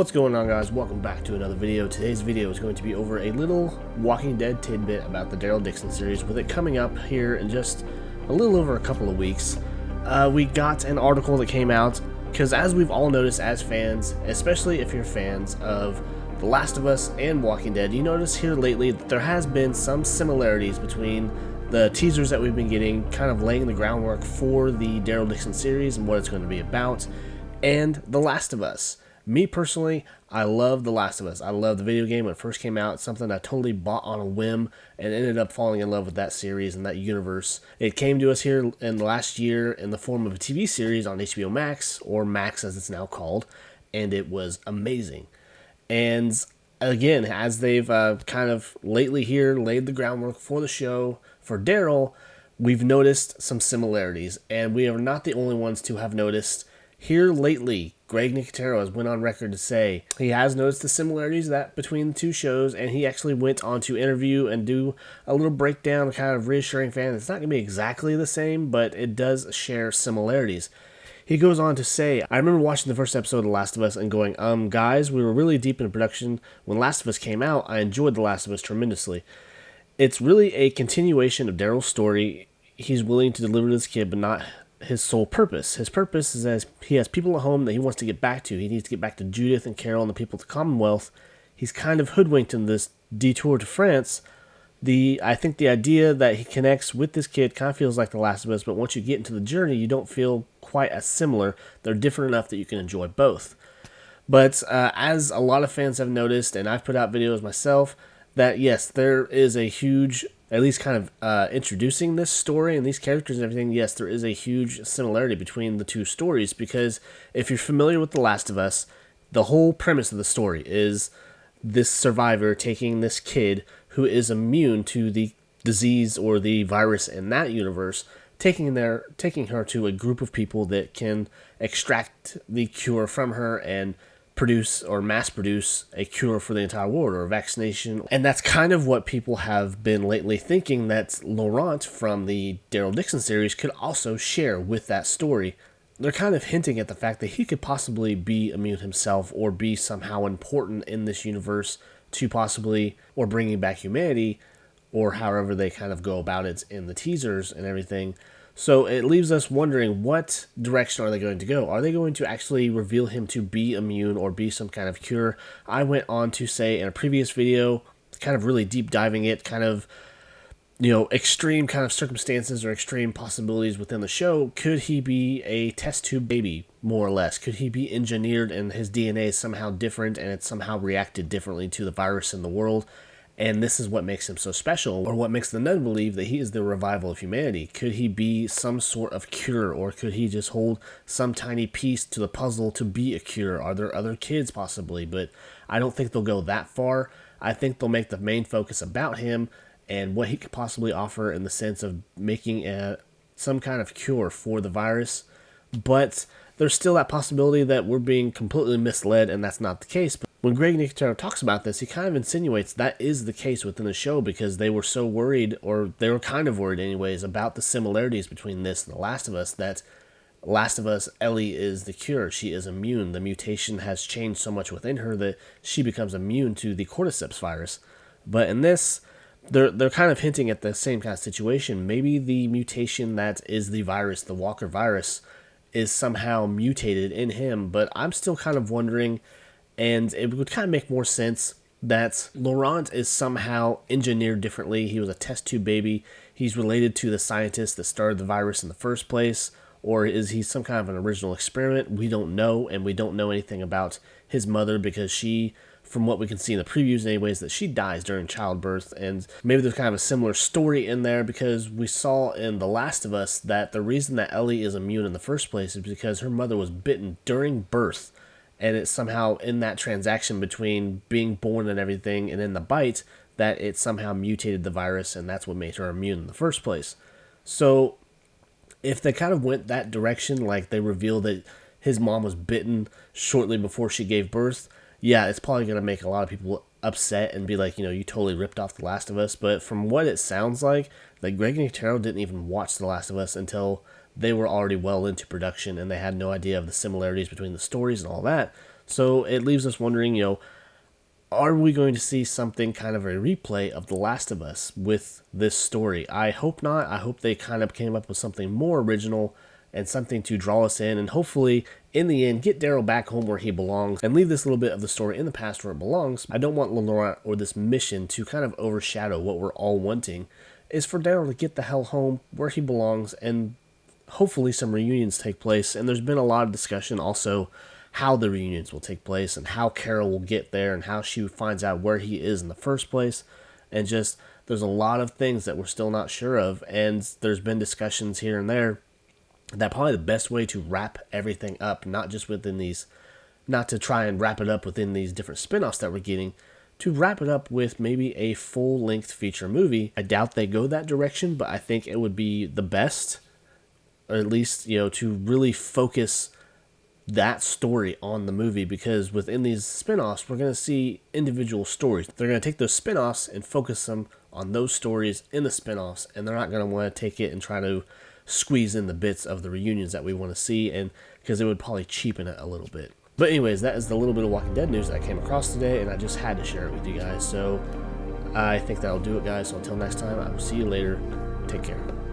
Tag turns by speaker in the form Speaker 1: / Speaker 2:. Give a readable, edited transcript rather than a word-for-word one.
Speaker 1: What's going on, guys? Welcome back to another video. Today's video is going to be over a little Walking Dead tidbit about the Daryl Dixon series, with it coming up here in just a little over a couple of weeks. We got an article that came out, because as we've all noticed as fans, especially if you're fans of The Last of Us and Walking Dead, you notice here lately that there has been some similarities between the teasers that we've been getting, kind of laying the groundwork for the Daryl Dixon series and what it's going to be about, and The Last of Us. Me personally, I love The Last of Us. I love the video game when it first came out. It's something I totally bought on a whim and ended up falling in love with that series and that universe. It came to us here in the last year in the form of a TV series on HBO Max, or Max as it's now called, and it was amazing. And again, as they've kind of lately here laid the groundwork for the show for Daryl, we've noticed some similarities, and we are not the only ones to have noticed. Here lately, Greg Nicotero has went on record to say he has noticed the similarities that between the two shows, and he actually went on to interview and do a little breakdown, kind of reassuring fans it's not going to be exactly the same, but it does share similarities. He goes on to say, I remember watching the first episode of The Last of Us and going, guys, we were really deep in production. When Last of Us came out, I enjoyed The Last of Us tremendously. It's really a continuation of Daryl's story. He's willing to deliver to this kid, but not his sole purpose. His purpose is as he has people at home that he wants to get back to. He needs to get back to Judith and Carol and the people at the Commonwealth. He's kind of hoodwinked in this detour to France. I think the idea that he connects with this kid kind of feels like The Last of Us, but once you get into the journey, you don't feel quite as similar. They're different enough that you can enjoy both. But as a lot of fans have noticed, and I've put out videos myself, that yes, there is a huge, at least kind of introducing this story and these characters and everything, yes, there is a huge similarity between the two stories, because if you're familiar with The Last of Us, the whole premise of the story is this survivor taking this kid who is immune to the disease or the virus in that universe, taking her to a group of people that can extract the cure from her and produce or mass produce a cure for the entire world, or a vaccination. And that's kind of what people have been lately thinking that Laurent from the Daryl Dixon series could also share with that story. They're kind of hinting at the fact that he could possibly be immune himself, or be somehow important in this universe to possibly, or bringing back humanity, or however they kind of go about it in the teasers and everything. So it leaves us wondering, what direction are they going to go? Are they going to actually reveal him to be immune or be some kind of cure? I went on to say in a previous video, kind of really deep diving it, kind of, extreme kind of circumstances or extreme possibilities within the show. Could he be a test tube baby, more or less? Could he be engineered and his DNA is somehow different and it's somehow reacted differently to the virus in the world? And this is what makes him so special, or what makes the Nun believe that he is the revival of humanity. Could he be some sort of cure, or could he just hold some tiny piece to the puzzle to be a cure? Are there other kids possibly? But I don't think they'll go that far. I think they'll make the main focus about him and what he could possibly offer in the sense of making some kind of cure for the virus. But there's still that possibility that we're being completely misled and that's not the case. But when Greg Nicotero talks about this, he kind of insinuates that is the case within the show, because they were so worried, or they were kind of worried anyways, about the similarities between this and The Last of Us, that Last of Us, Ellie is the cure. She is immune. The mutation has changed so much within her that she becomes immune to the cordyceps virus. But in this, they're kind of hinting at the same kind of situation. Maybe the mutation that is the virus, the Walker virus, is somehow mutated in him, but I'm still kind of wondering, and it would kind of make more sense that Laurent is somehow engineered differently. He was a test tube baby. He's related to the scientist that started the virus in the first place, or is he some kind of an original experiment? We don't know, and we don't know anything about his mother, because she, from what we can see in the previews anyways, that she dies during childbirth. And maybe there's kind of a similar story in there, because we saw in The Last of Us that the reason that Ellie is immune in the first place is because her mother was bitten during birth, and it's somehow in that transaction between being born and everything and in the bite that it somehow mutated the virus, and that's what made her immune in the first place. So if they kind of went that direction, like they revealed that his mom was bitten shortly before she gave birth, yeah, it's probably going to make a lot of people upset and be like, you totally ripped off The Last of Us. But from what it sounds like Greg Nicotero didn't even watch The Last of Us until they were already well into production, and they had no idea of the similarities between the stories and all that. So it leaves us wondering, are we going to see something kind of a replay of The Last of Us with this story? I hope not. I hope they kind of came up with something more original and something to draw us in, and hopefully, in the end, get Daryl back home where he belongs and leave this little bit of the story in the past where it belongs. I don't want Lenora or this mission to kind of overshadow what we're all wanting, is for Daryl to get the hell home where he belongs, and hopefully some reunions take place. And there's been a lot of discussion also how the reunions will take place and how Carol will get there and how she finds out where he is in the first place. And just, there's a lot of things that we're still not sure of, and there's been discussions here and there that probably the best way to wrap everything up, not just within these, not to try and wrap it up within these different spin-offs that we're getting, to wrap it up with maybe a full-length feature movie. I doubt they go that direction, but I think it would be the best, or at least, to really focus that story on the movie, because within these spin-offs, we're going to see individual stories. They're going to take those spin-offs and focus them on those stories in the spin-offs, and they're not going to want to take it and try to squeeze in the bits of the reunions that we want to see, and because it would probably cheapen it a little bit. But anyways, that is the little bit of Walking Dead news that I came across today, and I just had to share it with you guys. So I think that'll do it, guys. So until next time, I will see you later. Take care.